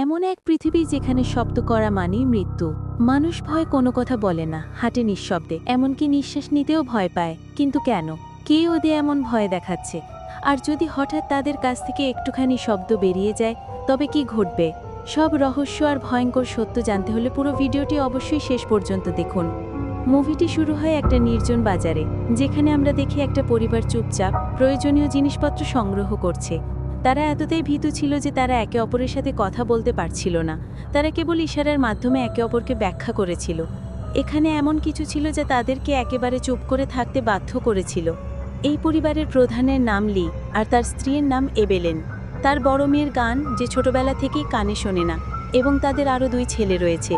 এমন এক পৃথিবী যেখানে শব্দ করা মানেই মৃত্যু। মানুষ ভয়ে কোনো কথা বলে না, হাঁটে নিঃশব্দে, এমনকি নিঃশ্বাস নিতেও ভয় পায়। কিন্তু কেন? কে ওদের এমন ভয় দেখাচ্ছে? আর যদি হঠাৎ তাদের কাছ থেকে একটুখানি শব্দ বেরিয়ে যায়, তবে কি ঘটবে? সব রহস্য আর ভয়ঙ্কর সত্য জানতে হলে পুরো ভিডিওটি অবশ্যই শেষ পর্যন্ত দেখুন। মুভিটি শুরু হয় একটা নির্জন বাজারে, যেখানে আমরা দেখি একটা পরিবার চুপচাপ প্রয়োজনীয় জিনিসপত্র সংগ্রহ করছে। তারা এতটাই ভীতু ছিল যে তারা একে অপরের সাথে কথা বলতে পারছিল না। তারা কেবল ইশারার মাধ্যমে একে অপরকে ব্যাখ্যা করেছিল। এখানে এমন কিছু ছিল যা তাদেরকে একেবারে চুপ করে থাকতে বাধ্য করেছিল। এই পরিবারের প্রধানের নাম লি, আর তার স্ত্রীর নাম এবেলেন। তার বড় মেয়ের গান, যে ছোটবেলা থেকেই কানে শোনে না। এবং তাদের আরও 2 ছেলে রয়েছে।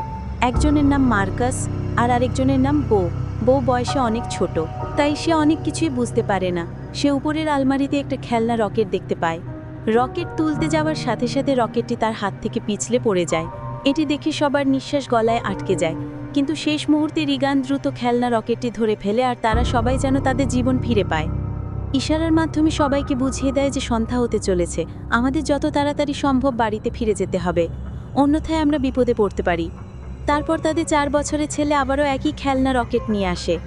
একজনের নাম মার্কাস আর আরেকজনের নাম বো। বো বয়সে অনেক ছোট, তাই সে অনেক কিছুই বুঝতে পারে না। সে উপরের আলমারিতে একটা খেলনা রকেট দেখতে পায়। রকেট তুলতে যাওয়ার সাথে সাথে রকেটটি তার হাত থেকে পিছলে পড়ে যায়। এটি দেখে সবার নিঃশ্বাস গলায় আটকে যায়। কিন্তু শেষ মুহূর্তে রিগান দ্রুত খেলনা রকেটটি ধরে ফেলে, আর তারা সবাই যেন তাদের জীবন ফিরে পায়। ইশারার মাধ্যমে সবাইকে বুঝিয়ে দেয় যে সন্ধ্যা হতে চলেছে, আমাদের যত তাড়াতাড়ি সম্ভব বাড়িতে ফিরে যেতে হবে, অন্যথায় আমরা বিপদে পড়তে পারি। তারপর তাদের 4 বছরের ছেলে আবারও একই খেলনা রকেট নিয়ে আসে।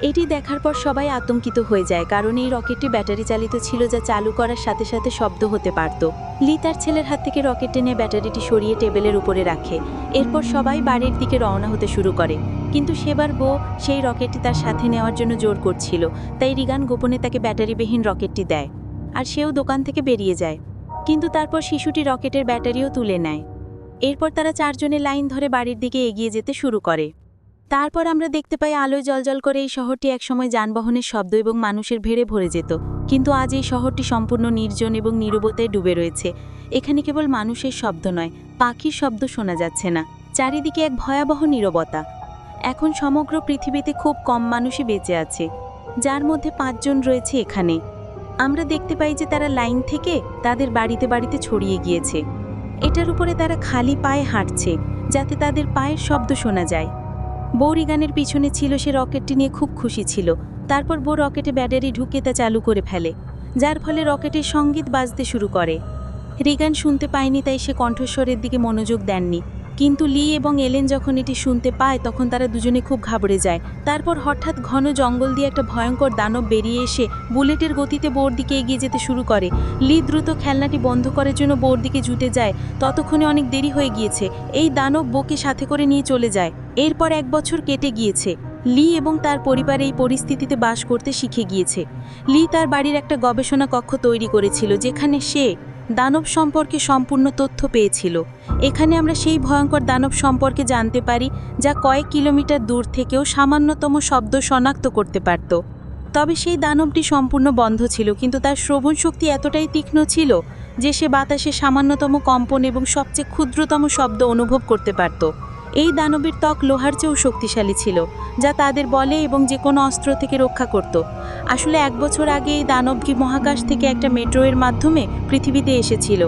এটি দেখার পর সবাই আতঙ্কিত হয়ে যায়, কারণ এই রকেটটি ব্যাটারি চালিত ছিল, যা চালু করার সাথে সাথে শব্দ হতে পারত। লি তার ছেলের হাত থেকে রকেট টেনে ব্যাটারিটি সরিয়ে টেবিলের উপরে রাখে। এরপর সবাই বাড়ির দিকে রওনা হতে শুরু করে। কিন্তু সেবার বো সেই রকেটটি তার সাথে নেওয়ার জন্য জোর করছিল, তাই রিগান গোপনে তাকে ব্যাটারিবিহীন রকেটটি দেয়। আর সেও দোকান থেকে বেরিয়ে যায়। কিন্তু তারপর শিশুটি রকেটের ব্যাটারিও তুলে নেয়। এরপর তারা 4 জনের লাইন ধরে বাড়ির দিকে এগিয়ে যেতে শুরু করে। তারপর আমরা দেখতে পাই আলোয় জ্বলজ্বল করে এই শহরটি একসময় যানবাহনের শব্দ এবং মানুষের ভিড়ে ভরে যেত। কিন্তু আজ এই শহরটি সম্পূর্ণ নির্জন এবং নীরবতায় ডুবে রয়েছে। এখানে কেবল মানুষের শব্দ নয়, পাখির শব্দ শোনা যাচ্ছে না। চারিদিকে এক ভয়াবহ নীরবতা। এখন সমগ্র পৃথিবীতে খুব কম মানুষই বেঁচে আছে, যার মধ্যে 5 জন রয়েছে এখানে। আমরা দেখতে পাই যে তারা লাইন থেকে তাদের বাড়িতে বাড়িতে ছড়িয়ে গিয়েছে। এটার উপরে তারা খালি পায়ে হাঁটছে, যাতে তাদের পায়ের শব্দ শোনা যায়। বো রিগানের পিছনে ছিল, সে রকেটটি নিয়ে খুব খুশি ছিল। তারপর বো রকেটে ব্যাটারি ঢুকে তা চালু করে ফেলে, যার ফলে রকেটের সঙ্গীত বাজতে শুরু করে। রিগান শুনতে পায়নি, তাই সে কণ্ঠস্বরের দিকে মনোযোগ দেননি। কিন্তু লি এবং এলেন যখন এটি শুনতে পায়, তখন তারা দুজনে খুব ঘাবড়ে যায়। তারপর হঠাৎ ঘন জঙ্গল দিয়ে একটা ভয়ঙ্কর দানব বেরিয়ে এসে বুলেটের গতিতে বোর দিকে এগিয়ে যেতে শুরু করে। লি দ্রুত খেলনাটি বন্ধ করার জন্য বোর দিকে ছুটে যায়। ততক্ষণে অনেক দেরি হয়ে গিয়েছে। এই দানব বোকে সাথে করে নিয়ে চলে যায়। এরপর 1 বছর কেটে গিয়েছে। লি এবং তার পরিবার এই পরিস্থিতিতে বাস করতে শিখে গিয়েছে। লি তার বাড়ির একটা গবেষণা কক্ষ তৈরি করেছিল, যেখানে সে দানব সম্পর্কে সম্পূর্ণ তথ্য পেয়েছিল। এখানে আমরা সেই ভয়ঙ্কর দানব সম্পর্কে জানতে পারি, যা কয়েক কিলোমিটার দূর থেকেও সামান্যতম শব্দ শনাক্ত করতে পারত। তবে সেই দানবটি সম্পূর্ণ বন্ধ ছিল, কিন্তু তার শ্রবণ শক্তি এতটাই তীক্ষ্ণ ছিল যে সে বাতাসে সামান্যতম কম্পন এবং সবচেয়ে ক্ষুদ্রতম শব্দ অনুভব করতে পারত। এই দানবের ত্বক লোহার চেয়েও শক্তিশালী ছিল, যা তাদের বলে এবং যে কোনো অস্ত্র থেকে রক্ষা করত। আসলে 1 বছর আগে এই দানবটি মহাকাশ থেকে একটা মেট্রোয়ের মাধ্যমে পৃথিবীতে এসেছিল।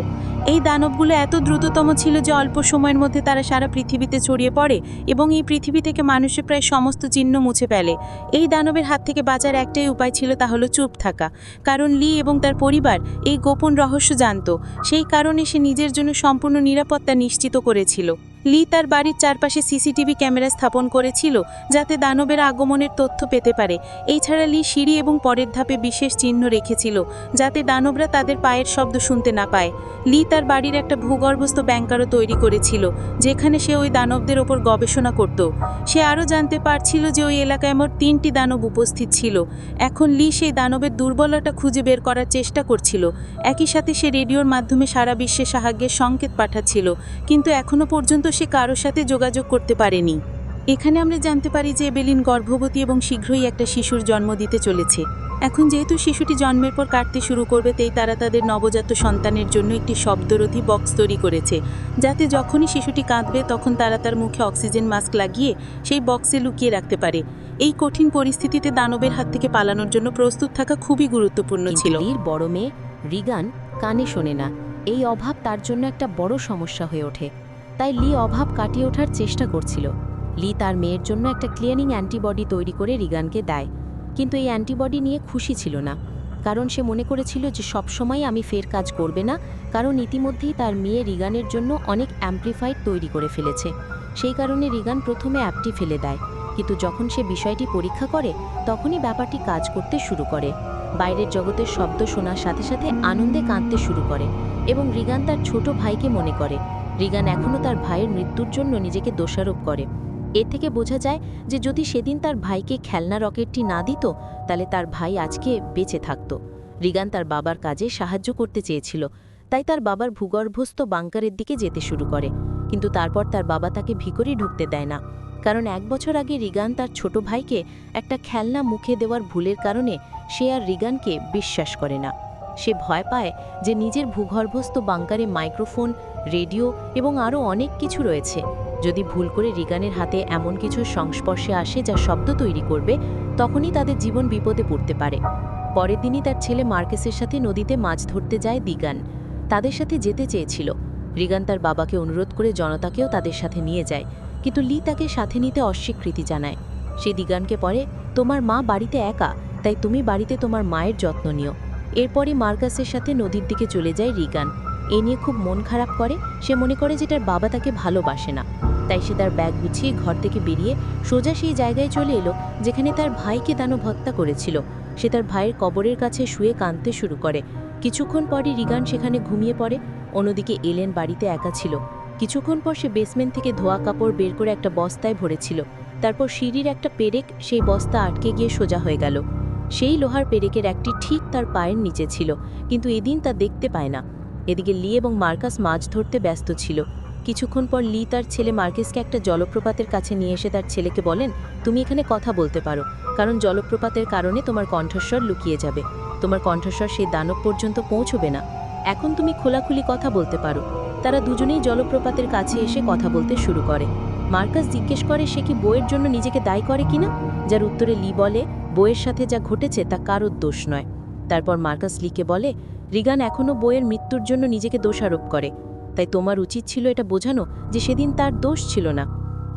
এই দানবগুলো এত দ্রুততম ছিল যে অল্প সময়ের মধ্যে তারা সারা পৃথিবীতে ছড়িয়ে পড়ে এবং এই পৃথিবী থেকে মানুষের প্রায় সমস্ত চিহ্ন মুছে ফেলে। এই দানবের হাত থেকে বাঁচার একটাই উপায় ছিল, তা হলো চুপ থাকা। কারণ লি এবং তার পরিবার এই গোপন রহস্য জানত। সেই কারণে সে নিজের জন্য সম্পূর্ণ নিরাপত্তা নিশ্চিত করেছিল। লি তার বাড়ির চারপাশে সিসিটিভি ক্যামেরা স্থাপন করেছিল, যাতে দানবের আগমনের তথ্য পেতে পারে। এছাড়া লি সিঁড়ি এবং পরের ধাপে বিশেষ চিহ্ন রেখেছিল, যাতে দানবরা তাদের পায়ের শব্দ শুনতে না পায়। লি তার বাড়ির একটা ভূগর্ভস্থ ব্যাংকারও তৈরি করেছিল, যেখানে সে ওই দানবদের ওপর গবেষণা করত। সে আরও জানতে পারছিল যে ওই এলাকায় মোট 3টি দানব উপস্থিত ছিল। এখন লি সেই দানবের দুর্বলতা খুঁজে বের করার চেষ্টা করছিল। একই সাথে সে রেডিওর মাধ্যমে সারা বিশ্বে সাহায্যের সংকেত পাঠাচ্ছিল, কিন্তু এখনও পর্যন্ত সে কারোর সাথে যোগাযোগ করতে পারেনি। এখানে আমরা জানতে পারি যে এবেলিন গর্ভবতী এবং শীঘ্রই একটা শিশুর জন্ম দিতে চলেছে। এখন যেহেতু শিশুটি জন্মের পর কাঁদতে শুরু করবে, তাই তারা তাদের নবজাত সন্তানের জন্য একটি শব্দরোধী বক্স তৈরি করেছে, যাতে যখনই শিশুটি কাঁদবে তখন তারা তার মুখে অক্সিজেন মাস্ক লাগিয়ে সেই বক্সে লুকিয়ে রাখতে পারে। এই কঠিন পরিস্থিতিতে দানবের হাত থেকে পালানোর জন্য প্রস্তুত থাকা খুবই গুরুত্বপূর্ণ ছিল। লির বড় মেয়ে রিগান কানে শোনে না। এই অভাব তার জন্য একটা বড় সমস্যা হয়ে ওঠে। তাই লি অভাব কাটিয়ে ওঠার চেষ্টা করছিল। লি তার মেয়ের জন্য একটা ক্লিয়ারিং অ্যান্টিবডি তৈরি করে রিগানকে দেয়, কিন্তু এই অ্যান্টিবডি নিয়ে খুশি ছিল না। কারণ সে মনে করেছিল যে সবসময় আমি ফের কাজ করবে না, কারণ ইতিমধ্যেই তার মেয়ে রিগানের জন্য অনেক অ্যাম্প্লিফাইড তৈরি করে ফেলেছে। সেই কারণে রিগান প্রথমে অ্যাপটি ফেলে দেয়, কিন্তু যখন সে বিষয়টি পরীক্ষা করে তখনই ব্যাপারটি কাজ করতে শুরু করে। বাইরের জগতের শব্দ শোনার সাথে সাথে আনন্দে কাঁদতে শুরু করে এবং রিগান তার ছোট ভাইকে মনে করে। রিগান এখনও তার ভাইয়ের মৃত্যুর জন্য নিজেকে দোষারোপ করে। এর থেকে বোঝা যায় যে যদি সেদিন তার ভাইকে খেলনা রকেটটি না দিত, তাহলে তার ভাই আজকে বেঁচে থাকত। রিগান তার বাবার কাজে সাহায্য করতে চেয়েছিল, তাই তার বাবার ভূগর্ভস্থ বাংকারের দিকে যেতে শুরু করে। কিন্তু তারপর তার বাবা তাকে ভিতরে ঢুকতে দেয় না, কারণ 1 বছর আগে রিগান তার ছোট ভাইকে একটা খেলনা মুখে দেওয়ার ভুলের কারণে সে আর রিগানকে বিশ্বাস করে না। সে ভয় পায় যে নিজের ভূগর্ভস্থ বাংকারে মাইক্রোফোন, রেডিও এবং আরও অনেক কিছু রয়েছে। যদি ভুল করে রিগানের হাতে এমন কিছুর সংস্পর্শে আসে যা শব্দ তৈরি করবে, তখনই তাদের জীবন বিপদে পড়তে পারে। পরের দিনই তার ছেলে মার্কেসের সাথে নদীতে মাছ ধরতে যায় দিগান। তাদের সাথে যেতে চেয়েছিল। রিগান তার বাবাকে অনুরোধ করে জনতাকেও তাদের সাথে নিয়ে যায়, কিন্তু লি তাকে সাথে নিতে অস্বীকৃতি জানায়। সে দিগানকে পরে, তোমার মা বাড়িতে একা, তাই তুমি বাড়িতে তোমার মায়ের যত্ন নিও। এরপরই মার্কাসের সাথে নদীর দিকে চলে যায় রিগান। এ নিয়ে খুব মন খারাপ করে। সে মনে করে যে তার বাবা তাকে ভালোবাসে না। তাই সে তার ব্যাগ গুছিয়ে ঘর থেকে বেরিয়ে সোজা সেই জায়গায় চলে এলো যেখানে তার ভাইকে দানব হত্যা করেছিল। সে তার ভাইয়ের কবরের কাছে শুয়ে কাঁদতে শুরু করে। কিছুক্ষণ পরই রিগান সেখানে ঘুমিয়ে পড়ে। অন্যদিকে এলেন বাড়িতে একা ছিল। কিছুক্ষণ পর সে বেসমেন্ট থেকে ধোয়া কাপড় বের করে একটা বস্তায় ভরেছিল। তারপর সিঁড়ির একটা পেরেক সেই বস্তা আটকে গিয়ে সোজা হয়ে গেল। সেই লোহার পেরেকের একটি ঠিক তার পায়ের নিচে ছিল, কিন্তু এদিন তা দেখতে পায় না। এদিকে লি এবং মার্কাস মাছ ধরতে ব্যস্ত ছিল। কিছুক্ষণ পর লি তার ছেলে মার্কেসকে একটা জলপ্রপাতের কাছে নিয়ে এসে তার ছেলেকে বলেন, তুমি এখানে কথা বলতে পারো, কারণ জলপ্রপাতের কারণে তোমার কণ্ঠস্বর লুকিয়ে যাবে। তোমার কণ্ঠস্বর সেই দানব পর্যন্ত পৌঁছবে না। এখন তুমি খোলাখুলি কথা বলতে পারো। তারা দুজনেই জলপ্রপাতের কাছে এসে কথা বলতে শুরু করে। মার্কাস জিজ্ঞেস করে সে কি বইয়ের জন্য নিজেকে দায়ী করে কিনা, যার উত্তরে লি বলে বইয়ের সাথে যা ঘটেছে তা কারোর দোষ নয়। তারপর মার্কাস লিকে বলে, রিগান এখনও বইয়ের মৃত্যুর জন্য নিজেকে দোষারোপ করে, তাই তোমার উচিত ছিল এটা বোঝানো যে সেদিন তার দোষ ছিল না।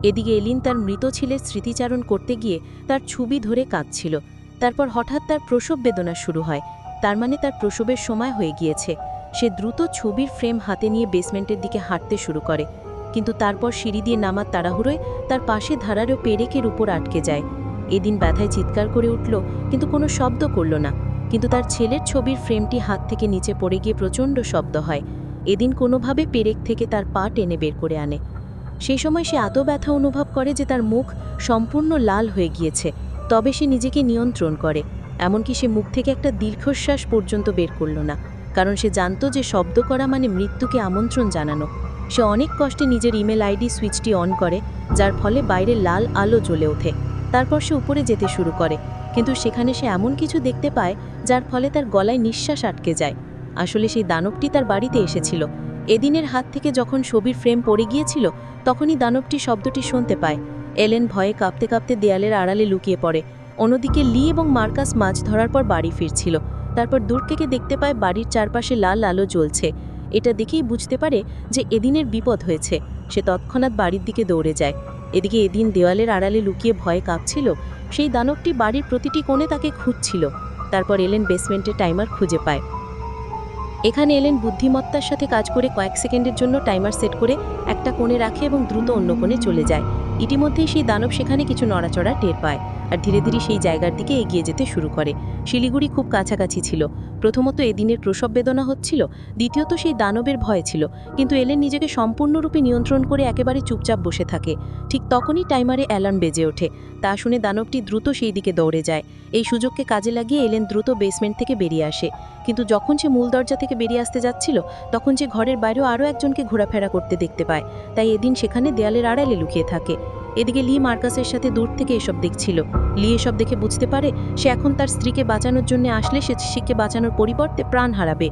এদিকে এলিন তার মৃত ছেলের স্মৃতিচারণ করতে গিয়ে তার ছবি ধরে কাঁদছিল। তারপর হঠাৎ তার প্রসব বেদনা শুরু হয়। তার মানে তার প্রসবের সময় হয়ে গিয়েছে। সে দ্রুত ছবির ফ্রেম হাতে নিয়ে বেসমেন্টের দিকে হাঁটতে শুরু করে, কিন্তু তারপর সিঁড়ি দিয়ে নামার তাড়াহুড়োয় তার পাশে ধারারও পেরেকের উপর আটকে যায়। এদিন ব্যথায় চিৎকার করে উঠল, কিন্তু কোনো শব্দ করল না। কিন্তু তার ছেলের ছবির ফ্রেমটি হাত থেকে নিচে পড়ে গিয়ে প্রচণ্ড শব্দ হয়। এদিন কোনোভাবে পেরেক থেকে তার পা টেনে বের করে আনে। সেই সময় সে এত ব্যথা অনুভব করে যে তার মুখ সম্পূর্ণ লাল হয়ে গিয়েছে। তবে সে নিজেকে নিয়ন্ত্রণ করে, এমনকি সে মুখ থেকে একটা দীর্ঘশ্বাস পর্যন্ত বের করল না, কারণ সে জানত যে শব্দ করা মানে মৃত্যুকে আমন্ত্রণ জানানো। সে অনেক কষ্টে নিজের ইমেল আইডি সুইচটি অন করে, যার ফলে বাইরে লাল আলো জ্বলে ওঠে। তারপর সে উপরে যেতে শুরু করে, কিন্তু সেখানে সে এমন কিছু দেখতে পায় যার ফলে তার গলায় নিঃশ্বাস আটকে যায়। আসলে সেই দানবটি তার বাড়িতে এসেছিল। এদিনের হাত থেকে যখন ছবির ফ্রেম পড়ে গিয়েছিল, তখনই দানবটি শব্দটি শুনতে পায়। এলেন ভয়ে কাঁপতে কাঁপতে দেয়ালের আড়ালে লুকিয়ে পড়ে। অন্যদিকে লি এবং মার্কাস মাছ ধরার পর বাড়ি ফিরছিল। তারপর দূর থেকে দেখতে পায় বাড়ির চারপাশে লাল আলো জ্বলছে। এটা দেখেই বুঝতে পারে যে এদিনের বিপদ হয়েছে। সে তৎক্ষণাৎ বাড়ির দিকে দৌড়ে যায়। এদিকে এদিন দেওয়ালের আড়ালে লুকিয়ে ভয়ে কাঁপছিল। সেই দানবটি বাড়ির প্রতিটি কোণে তাকে খুঁজছিল। তারপর এলেন বেসমেন্টের টাইমার খুঁজে পায়। এখানে এলেন বুদ্ধিমত্তার সাথে কাজ করে কয়েক সেকেন্ডের জন্য টাইমার সেট করে একটা কোণে রাখে এবং দ্রুত অন্য কোণে চলে যায়। ইতিমধ্যেই সেই দানব সেখানে কিছু নড়াচড়া টের পায় আর ধীরে ধীরে সেই জায়গার দিকে এগিয়ে যেতে শুরু করে। শিলিগুড়ি খুব কাছাকাছি ছিল। প্রথমত এদিনের প্রসব বেদনা হচ্ছিল, দ্বিতীয়ত সেই দানবের ভয় ছিল। কিন্তু এলেন নিজেকে সম্পূর্ণরূপে নিয়ন্ত্রণ করে একেবারে চুপচাপ বসে থাকে। ঠিক তখনই টাইমারে অ্যালার্ম বেজে ওঠে। তা শুনে দানবটি দ্রুত সেই দিকে দৌড়ে যায়। এই সুযোগকে কাজে লাগিয়ে এলেন দ্রুত বেসমেন্ট থেকে বেরিয়ে আসে। কিন্তু যখন সে মূল দরজা থেকে বেরিয়ে আসতে যাচ্ছিল, তখন সে ঘরের বাইরেও আরও একজনকে ঘোরাফেরা করতে দেখতে পায়। তাই এদিন সেখানে দেয়ালের আড়ালে লুকিয়ে থাকে। এদিকে লি মার্কাসের সাথে দূর থেকে এসব দেখছিল। লি এসব দেখে বুঝতে পারে সে এখন তার স্ত্রীকে বাঁচানোর জন্য আসলে সে শিখকে বাঁচানোর পরিবর্তে প্রাণ হারাবে,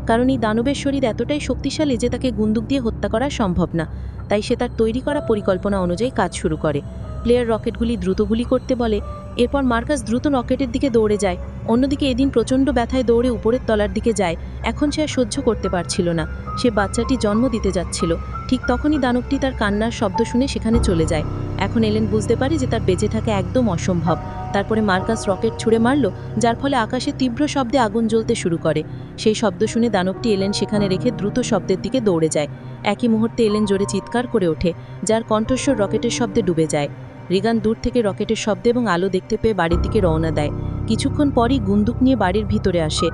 কারণ এই দানবের শরীর এতটাই শক্তিশালী যে তাকে গুন্দুক দিয়ে হত্যা করা সম্ভব না। তাই সে তার তৈরি করা পরিকল্পনা অনুযায়ী কাজ শুরু করে। প্লেয়ার রকেটগুলি দ্রুত গুলি করতে বলে। এরপর মার্কাস দ্রুত রকেটের দিকে দৌড়ে যায়। অন্যদিকে এদিন প্রচণ্ড ব্যথায় দৌড়ে উপরের তলার দিকে যায়। এখন সে আর সহ্য করতে পারছিল না। সে বাচ্চাটি জন্ম দিতে যাচ্ছিল। ঠিক তখনই দানবটি তার কান্নার শব্দ শুনে সেখানে চলে যায়। এখন এলেন বুঝতে পারে যে তার বেঁচে থাকা একদম অসম্ভব। তারপরে মার্কাস রকেট ছুঁড়ে মারল, যার ফলে আকাশে তীব্র শব্দে আগুন জ্বলতে শুরু করে। সেই শব্দ শুনে দানবটি এলেন সেখানে রেখে দ্রুত শব্দের দিকে দৌড়ে যায়। একই মুহূর্তে এলেন জোরে চিৎকার করে ওঠে, যার কণ্ঠস্বর রকেটের শব্দে ডুবে যায়। রিগান দূর থেকে রকেটের শব্দ এবং আলো দেখতে পেয়ে বাড়ির দিকে রওনা দেয়। কিছুক্ষণ পরই গুন্দুক নিয়ে বাড়ির ভিতরে আসে।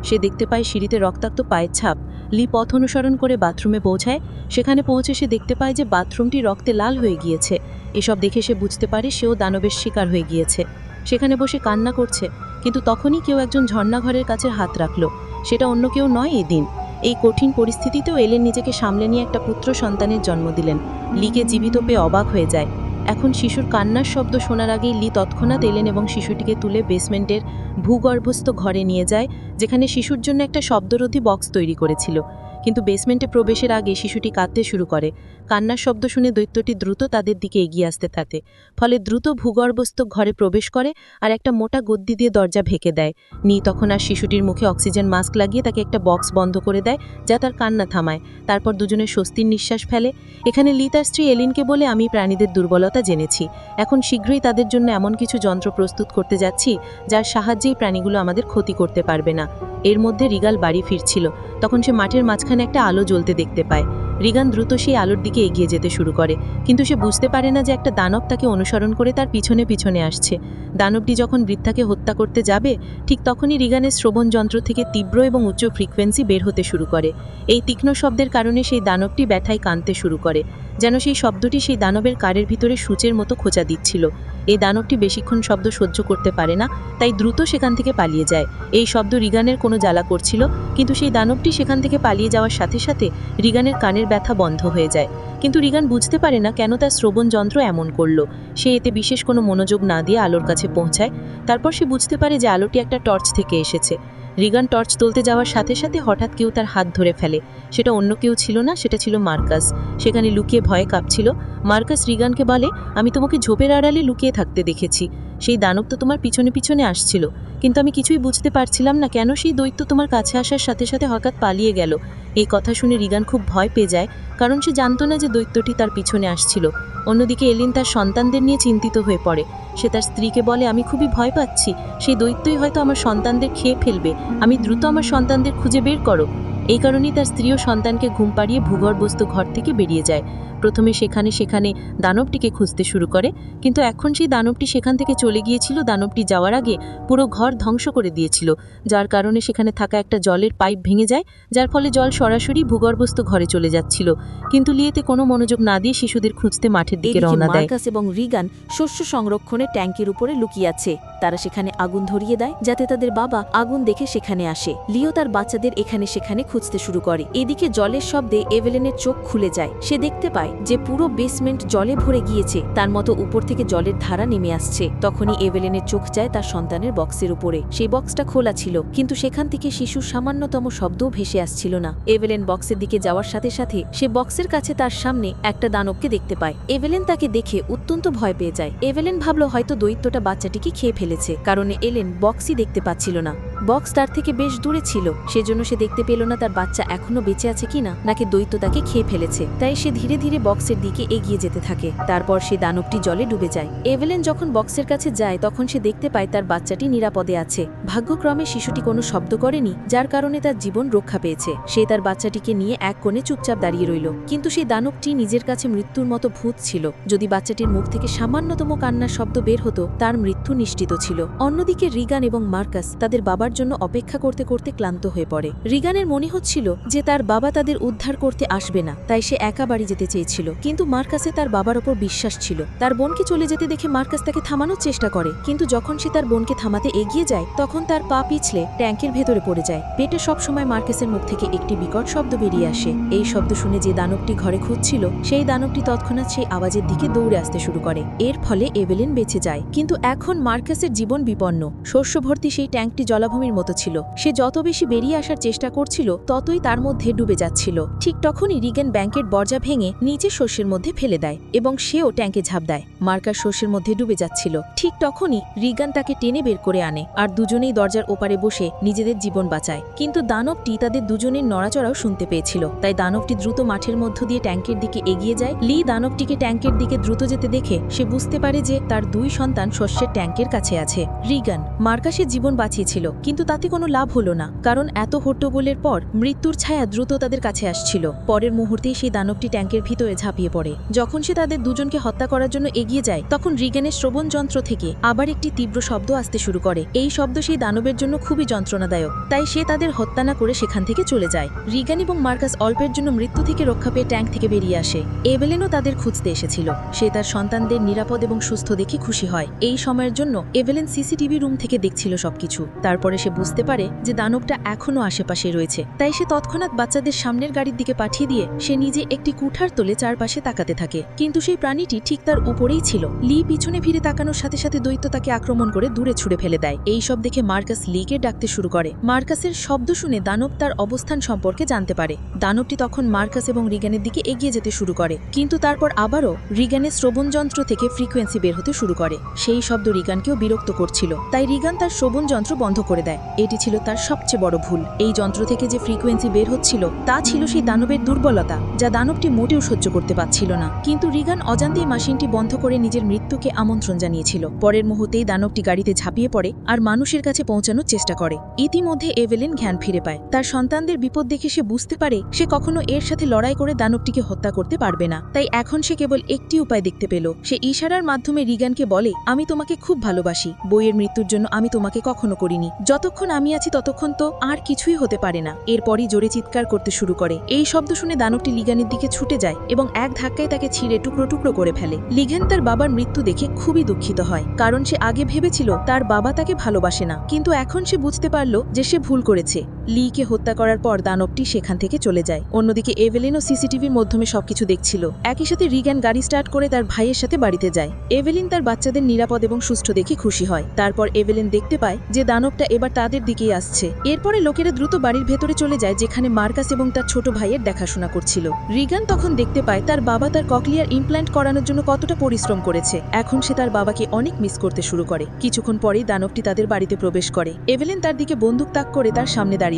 সে দেখতে পায় সিঁড়িতে রক্তাক্ত পায়ের ছাপ। লি পথ অনুসরণ করে বাথরুমে পৌঁছায়। সেখানে পৌঁছে সে দেখতে পায় যে বাথরুমটি রক্তে লাল হয়ে গিয়েছে। এসব দেখে সে বুঝতে পারে সেও দানবের শিকার হয়ে গিয়েছে। সেখানে বসে কান্না করছে, কিন্তু তখনই কেউ একজন ঝর্ণাঘরের কাছে হাত রাখল। সেটা অন্য কেউ নয়, এদিন। এই কঠিন পরিস্থিতিতেও এলেন নিজেকে সামলে নিয়ে একটা পুত্র সন্তানের জন্ম দিলেন। লিকে জীবিত পেয়ে অবাক হয়ে যায়। এখন শিশুর কান্নার শব্দ শোনার আগেই লি তৎক্ষণাৎ এলেন এবং শিশুটিকে তুলে বেসমেন্টের ভূগর্ভস্থ ঘরে নিয়ে যায়, যেখানে শিশুর জন্য একটা শব্দরোধী বক্স তৈরি করেছিল। কিন্তু বেসমেন্টে প্রবেশের আগে শিশুটি কাঁদতে শুরু করে। কান্নার শব্দ শুনে দৈত্যটি দ্রুত তাদের দিকে এগিয়ে আসতে থাকে। ফলে দ্রুত ভূগর্ভস্থ ঘরে প্রবেশ করে আর একটা মোটা গদ্দি দিয়ে দরজা ঢেকে দেয়। নি তখন আর শিশুটির মুখে অক্সিজেন মাস্ক লাগিয়ে তাকে একটা বক্স বন্ধ করে দেয়, যা তার কান্না থামায়। তারপর দুজনে স্বস্তির নিঃশ্বাস ফেলে। এখানে লি তার স্ত্রী এলিনকে বলে, আমি প্রাণীদের দুর্বলতা জেনেছি। এখন শীঘ্রই তাদের জন্য এমন কিছু যন্ত্র প্রস্তুত করতে যাচ্ছি যার সাহায্যেই প্রাণীগুলো আমাদের ক্ষতি করতে পারবে না। এর মধ্যে রিগাল বাড়ি ফিরছিল। তখন সে মাঠের মাঝখানে একটা আলো জ্বলতে দেখতে পায়। রিগান দ্রুত সেই আলোর দিকে এগিয়ে যেতে শুরু করে, কিন্তু সে বুঝতে পারে না যে একটা দানব তাকে অনুসরণ করে তার পিছনে পিছনে আসছে। দানবটি যখন বৃদ্ধাকে হত্যা করতে যাবে, ঠিক তখনই রিগানের শ্রবণ যন্ত্র থেকে তীব্র এবং উচ্চ ফ্রিকোয়েন্সি বের হতে শুরু করে। এই তীক্ষ্ণ শব্দের কারণে সেই দানবটি ব্যথায় কাঁদতে শুরু করে, যেন সেই শব্দটি সেই দানবের কারের ভিতরে সূচের মতো খোঁচা দিচ্ছিল। এই দানবটি বেশিক্ষণ শব্দ সহ্য করতে পারে না, তাই দ্রুত সেখান থেকে পালিয়ে যায়। এই শব্দ রিগানের কোনো জ্বালা করছিল, কিন্তু সেই দানবটি সেখান থেকে পালিয়ে যাওয়ার সাথে সাথে রিগানের কানের ব্যথা বন্ধ হয়ে যায়। কিন্তু রিগান বুঝতে পারে না কেন তার শ্রবণ যন্ত্র এমন করল। সে এতে বিশেষ কোনো মনোযোগ না দিয়ে আলোর কাছে পৌঁছায়। তারপর সে বুঝতে পারে যে আলোটি একটা টর্চ থেকে এসেছে। রিগান টর্চ তুলতে যাওয়ার সাথে সাথে হঠাৎ কেউ তার হাত ধরে ফেলে। সেটা অন্য কেউ ছিল না, সেটা ছিল মার্কাস। সেখানে লুকিয়ে ভয়ে কাঁপছিল। মার্কাস রিগানকে বলে, আমি তোমাকে ঝোপের আড়ালে লুকিয়ে থাকতে দেখেছি। সেই দানব তো তোমার পিছনে পিছনে আসছিল, কিন্তু আমি কিছুই বুঝতে পারছিলাম না কেন সেই দৈত্য তোমার কাছে আসার সাথে সাথে হঠাৎ পালিয়ে গেল। এই কথা শুনে রিগান খুব ভয় পেয়ে যায়, কারণ সে জানতো না যে দৈত্যটি তার পিছনে আসছিল। অন্যদিকে এলিন তার সন্তানদের নিয়ে চিন্তিত হয়ে পড়ে। সে তার স্ত্রীকে বলে, আমি খুবই ভয় পাচ্ছি। সেই দৈত্যই হয়তো আমার সন্তানদের খেয়ে ফেলবে। আমি দ্রুত আমার সন্তানদের খুঁজে বের করো। এই কারণেই তার স্ত্রী ও সন্তানকে ঘুম পাড়িয়ে ভূগর্ভস্থ ঘর থেকে বেরিয়ে যায়। প্রথমে সেখানে দানবটিকে খুঁজতে শুরু করে, কিন্তু এখন সেই দানবটি সেখান থেকে চলে গিয়েছিল। দানবটি যাওয়ার আগে পুরো ঘর ধ্বংস করে দিয়েছিল, যার কারণে সেখানে থাকা একটা জলের পাইপ ভেঙে যায়, যার ফলে জল সরাসরি ভূগর্ভস্থ ঘরে চলে যাচ্ছিল। কিন্তু লিয়েতে কোনো মনোযোগ না দিয়ে শিশুদের খুঁজতে মাঠের দিকে রওনা দেয়। মার্কাস এবং রিগান শস্য সংরক্ষণের ট্যাঙ্কের উপরে লুকিয়ে আছে। তারা সেখানে আগুন ধরিয়ে দেয়, যাতে তাদের বাবা আগুন দেখে সেখানে আসে। লিও তার বাচ্চাদের এখানে সেখানে খুঁজতে শুরু করে। এদিকে জলের শব্দে এভেলেনের চোখ খুলে যায়। সে দেখতে পায় যে পুরো বেসমেন্ট জলে ভরে গিয়েছে, তার মতো উপর থেকে জলের ধারা নেমে আসছে। তখনই এভেলেনের চোখ যায় তার সন্তানের বক্সের উপরে। সেই বক্সটা খোলা ছিল, কিন্তু সেখান থেকে শিশুর সামান্যতম শব্দও ভেসে আসছিল না। এভেলেন বক্সের দিকে যাওয়ার সাথে সাথে সে বক্সের কাছে তার সামনে একটা দানবকে দেখতে পায়। এভেলেন তাকে দেখে অত্যন্ত ভয় পেয়ে যায়। এভেলেন ভাবলো হয়তো দৈত্যটা বাচ্চাটিকে খেয়ে ফেলেছে, কারণ এলেন বক্সই দেখতে পাচ্ছিল না। বক্স তার থেকে বেশ দূরে ছিল, সেজন্য সে দেখতে পেল না তার বাচ্চা এখনো বেঁচে আছে কিনা, নাকি দৈত্য তাকে খেয়ে ফেলেছে। তাই সে ধীরে ধীরে বক্সের দিকে এগিয়ে যেতে থাকে। তারপর সে দানবটি জলে ডুবে যায়। এভেলেন যখন বক্সের কাছে যায়, তখন সে দেখতে পায় তার বাচ্চাটি নিরাপদে আছে। ভাগ্যক্রমে শিশুটি কোনো শব্দ করেনি, যার কারণে তার জীবন রক্ষা পেয়েছে। সে তার বাচ্চাটিকে নিয়ে এক কোণে চুপচাপ দাঁড়িয়ে রইল। কিন্তু সেই দানবটি নিজের কাছে মৃত্যুর মতো ভূত ছিল। যদি বাচ্চাটির মুখ থেকে সামান্যতম কান্নার শব্দ বের হতো, তার মৃত্যু নিশ্চিত ছিল। অন্যদিকে রিগান এবং মার্কাস তাদের বাবার জন্য অপেক্ষা করতে করতে ক্লান্ত হয়ে পড়ে। রিগানের মনে হচ্ছিল যে তার বাবা তাদের উদ্ধার করতে আসবে না, তাই সে একা বাড়ি যেতে চেয়েছিল। কিন্তু মার্কাসে তার বাবার ওপর বিশ্বাস ছিল। তার বোনকে চলে যেতে দেখে মার্কাস তাকে থামানোর চেষ্টা করে, কিন্তু যখন সে তার বোনকে থামাতে এগিয়ে যায়, তখন তার পা পিছলে ট্যাঙ্কের ভেতরে পড়ে যায়। পেটে সবসময় মার্কাসের মুখ থেকে একটি বিকট শব্দ বেরিয়ে আসে। এই শব্দ শুনে যে দানবটি ঘরে খুঁজছিল, সেই দানবটি তৎক্ষণাৎ সেই আওয়াজের দিকে দৌড়ে আসতে শুরু করে। এর ফলে এভেলিন বেঁচে যায়। কিন্তু এখন মার্কাসের জীবন বিপন্ন। শস্য ভর্তি সেই ট্যাঙ্কটি জলাভূমি সুনামির মতো ছিল। সে যত বেশি বেরিয়ে আসার চেষ্টা করছিল ততই তার মধ্যে ডুবে যাচ্ছিল। ঠিক তখনই রিগেন ব্যাংকের দরজা ভেঙে নিচে শস্যের মধ্যে ফেলে দেয় এবং সেও ট্যাঙ্কে ঝাঁপ দেয়। মার্কাস শস্যের মধ্যে ডুবে যাচ্ছিল। ঠিক তখনই রিগান তাকে টেনে বের করে আনে আর দুজনেই দরজার ওপারে বসে নিজেদের জীবন বাঁচায়। কিন্তু দানবটি তাদের দুজনের নড়াচড়াও শুনতে পেয়েছিল, তাই দানবটি দ্রুত মাঠের মধ্য দিয়ে ট্যাঙ্কের দিকে এগিয়ে যায়। লি দানবটিকে ট্যাঙ্কের দিকে দ্রুত যেতে দেখে সে বুঝতে পারে যে তার 2 সন্তান শস্যের ট্যাঙ্কের কাছে আছে। রিগান মার্কাসের জীবন বাঁচিয়েছিল, কিন্তু তাতে কোনো লাভ হলো না, কারণ এত হট্টগোলের পর মৃত্যুর ছায়া দ্রুত তাদের কাছে আসছিল। পরের মুহূর্তেই সেই দানবটি ট্যাঙ্কের ভিতরে ঝাঁপিয়ে পড়ে। যখন সে তাদের দুজনকে হত্যা করার জন্য এগিয়ে যায় তখন রিগানের শ্রবণ যন্ত্র থেকে আবার একটি তীব্র শব্দ আসতে শুরু করে। এই শব্দ সেই দানবের জন্য খুবই যন্ত্রণাদায়ক, তাই সে তাদের হত্যা না করে সেখান থেকে চলে যায়। রিগান এবং মার্কাস অল্পের জন্য মৃত্যু থেকে রক্ষা পেয়ে ট্যাঙ্ক থেকে বেরিয়ে আসে। এভেলিনও তাদের খুঁজতে এসেছিল। সে তার সন্তানদের নিরাপদ এবং সুস্থ দেখে খুশি হয়। এই সময়ের জন্য এভেলিন সিসিটিভি রুম থেকে দেখছিল সবকিছু। তারপরে সে বুঝতে পারে যে দানবটা এখনও আশেপাশে রয়েছে, তাই সে তৎক্ষণাৎ বাচ্চাদের সামনের গাড়ির দিকে পাঠিয়ে দিয়ে সে নিজে একটি কুঠার তোলে চারপাশে তাকাতে থাকে। কিন্তু সেই প্রাণীটি ঠিক তার উপরেই ছিল। লি পিছনে ফিরে তাকানোর সাথে সাথে দৈত্য তাকে আক্রমণ করে দূরে ছুড়ে ফেলে দেয়। এই সব দেখে মার্কাস লিকে ডাকতে শুরু করে। মার্কাসের শব্দ শুনে দানব তার অবস্থান সম্পর্কে জানতে পারে। দানবটি তখন মার্কাস এবং রিগানের দিকে এগিয়ে যেতে শুরু করে, কিন্তু তারপর আবারও রিগানের শ্রবণ যন্ত্র থেকে ফ্রিকোয়েন্সি বের হতে শুরু করে। সেই শব্দ রিগানকেও বিরক্ত করছিল, তাই রিগান তার শ্রবণ যন্ত্র বন্ধ করে দেয়। এটি ছিল তার সবচেয়ে বড় ভুল। এই যন্ত্র থেকে যে ফ্রিকোয়েন্সি বের হচ্ছিল তা ছিল সেই দানবের দুর্বলতা, যা দানবটি মোটেও সহ্য করতে পারছিল না। কিন্তু রিগান অজান্তেই মেশিনটি বন্ধ করে নিজের মৃত্যুকে আমন্ত্রণ জানিয়েছিল। পরের মুহূর্তেই দানবটি গাড়িতে ঝাঁপিয়ে পড়ে আর মানুষের কাছে পৌঁছানোর চেষ্টা করে। ইতিমধ্যে এভেলিন জ্ঞান ফিরে পায়। তার সন্তানদের বিপদ দেখে সে বুঝতে পারে সে কখনো এর সাথে লড়াই করে দানবটিকে হত্যা করতে পারবে না। তাই এখন সে কেবল একটি উপায় দেখতে পেল। সে ইশারার মাধ্যমে রিগানকে বলে, আমি তোমাকে খুব ভালোবাসি। বইয়ের মৃত্যুর জন্য আমি তোমাকে কখনো করিনি। যতক্ষণ আমি আছি ততক্ষণ তো আর কিছুই হতে পারে না। এরপরই জোরে চিৎকার করতে শুরু করে। এই শব্দ শুনে দানবটি লিগানের দিকে ছুটে যায় এবং এক ধাক্কায় তাকে ছিঁড়ে টুকরো টুকরো করে ফেলে। লিগান তার বাবার মৃত্যু দেখে খুবই দুঃখিত হয়, কারণ সে আগে ভেবেছিল তার বাবা তাকে ভালোবাসে না, কিন্তু এখন সে বুঝতে পারল যে সে ভুল করেছে। লিকে হত্যা করার পর দানবটি সেখান থেকে চলে যায়। অন্যদিকে এভেলিনও সিসিটিভির মাধ্যমে সবকিছু দেখছিল। একই সাথে রিগান গাড়ি স্টার্ট করে তার ভাইয়ের সাথে বাড়িতে যায়। এভেলিন তার বাচ্চাদের নিরাপদ এবং সুস্থ দেখে খুশি হয়। তারপর এভেলিন দেখতে পায় যে দানবটা এবার তাদের দিকেই আসছে। এরপরে লোকেরা দ্রুত বাড়ির ভেতরে চলে যায়, যেখানে মার্কাস এবং তার ছোট ভাইয়ের দেখাশোনা করছিল। রিগান তখন দেখতে পায় তার বাবা তার ককলিয়ার ইমপ্ল্যান্ট করানোর জন্য কতটা পরিশ্রম করেছে। এখন সে তার বাবাকে অনেক মিস করতে শুরু করে। কিছুক্ষণ পরেই দানবটি তাদের বাড়িতে প্রবেশ করে। এভেলিন তার দিকে বন্দুক তাক করে তার সামনে দাঁড়িয়েছিল।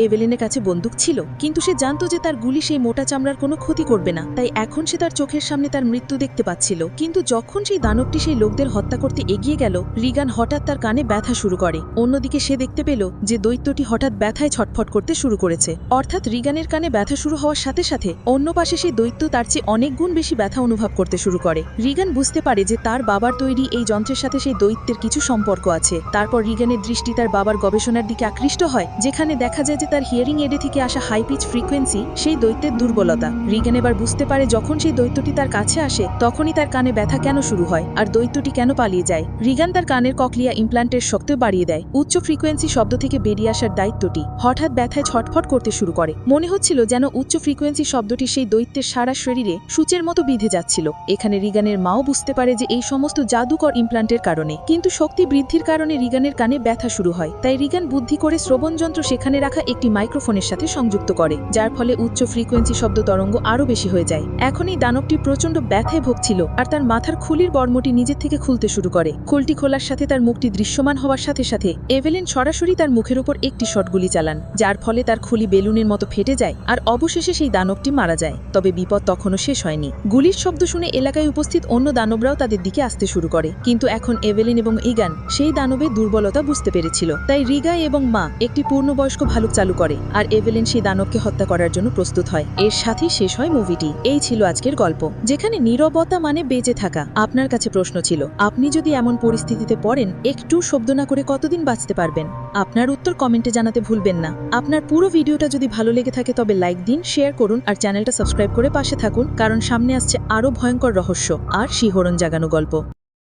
এভেলিনের কাছে বন্দুক ছিল, কিন্তু সে জানতো যে তার গুলি সেই মোটা চামড়ার কোনো ক্ষতি করবে না, তাই এখন সে তার চোখের সামনে তার মৃত্যু দেখতে পাচ্ছিল। কিন্তু যখন সেই দানবটি সেই লোকদের হত্যা করতে এগিয়ে গেল, রিগান হঠাৎ তার কানে ব্যথা শুরু করে। অন্যদিকে সে দেখতে পেল যে দৈত্যটি হঠাৎ ব্যথায় ছটফট করতে শুরু করেছে। অর্থাৎ রিগানের কানে ব্যথা শুরু হওয়ার সাথে সাথে অন্য পাশে সেই দৈত্য তার চেয়ে অনেক গুণ বেশি ব্যথা অনুভব করতে শুরু করে। রিগান বুঝতে পারে যে তার বাবার তৈরি এই যন্ত্রের সাথে সেই দৈত্যের কিছু সম্পর্ক আছে। তারপর রিগানের দৃষ্টি তার বাবার গবেষণার দিকে আকৃষ্ট হয়, যেখানে দেখা যায় যে তার হিয়ারিং এডে থেকে আসা হাই পিচ ফ্রিকোয়েন্সি সেই দৈত্যের দুর্বলতা। রিগান এবার বুঝতে পারে যখন সেই দৈত্যটি তার কাছে আসে তখনই তার কানে ব্যথা কেন শুরু হয় আর দৈত্যটি কেন পালিয়ে যায়। রিগান তার কানের ককলিয়া ইমপ্ল্যান্টের শক্তি বাড়িয়ে দেয়। উচ্চ ফ্রিকোয়েন্সি শব্দ থেকে বেরিয়ে আসার দায়িত্বটি হঠাৎ ব্যথায় ছটফট করতে শুরু করে। মনে হচ্ছিল যেন উচ্চ ফ্রিকোয়েন্সি শব্দটি সেই দৈত্যের সারা শরীরে সূচের মতো বিঁধে যাচ্ছিল। এখানে রিগানের মাও বুঝতে পারে যে এই সমস্ত জাদুকর ইমপ্ল্যান্টের কারণে, কিন্তু শক্তি বৃদ্ধির কারণে রিগানের কানে ব্যথা শুরু হয়। তাই রিগান বুদ্ধি করে শ্রবণ যন্ত্র সেখানে রাখা একটি মাইক্রোফোনের সাথে সংযুক্ত করে, যার ফলে উচ্চ ফ্রিকোয়েন্সি শব্দ তরঙ্গ আরও বেশি হয়ে যায়। এখন এই দানবটি প্রচণ্ড ব্যথায় ভুগছিল আর তার মাথার খুলির বর্মটি নিজের থেকে খুলতে শুরু করে। খুলটি খোলার সাথে তার মুখটি দৃশ্যমান হওয়ার সাথে সাথে এভেলিন সরাসরি তার মুখের উপর একটি শট গুলি চালান, যার ফলে তার খুলি বেলুনের মতো ফেটে যায় আর অবশেষে সেই দানবটি মারা যায়। তবে বিপদ তখনও শেষ হয়নি। গুলির শব্দ শুনে এলাকায় উপস্থিত অন্য দানবরাও তাদের দিকে আসতে শুরু করে, কিন্তু এখন এভেলিন এবং ইগান সেই দানবের দুর্বলতা বুঝতে পেরেছিল। তাই রিগা এবং মা একটি পূর্ণবয়স্ক ভালুক চালু করে আর এভেলিন সেই দানবকে হত্যা করার জন্য প্রস্তুত হয়। এর সাথেই শেষ হয় মুভিটি। এই ছিল আজকের গল্প, যেখানে নীরবতা মানে বেঁচে থাকা। আপনার কাছে প্রশ্ন ছিল, আপনি যদি এমন পরিস্থিতিতে পড়েন একটু শব্দ না করে কতদিন বাঁচতে পারবেন? আপনার উত্তর কমেন্টে জানাতে ভুলবেন না। আপনার পুরো ভিডিওটা যদি ভালো লেগে থাকে তবে লাইক দিন, শেয়ার করুন আর চ্যানেলটা সাবস্ক্রাইব করে পাশে থাকুন, কারণ সামনে আসছে আরও ভয়ঙ্কর রহস্য আর শিহরণ জাগানো গল্প।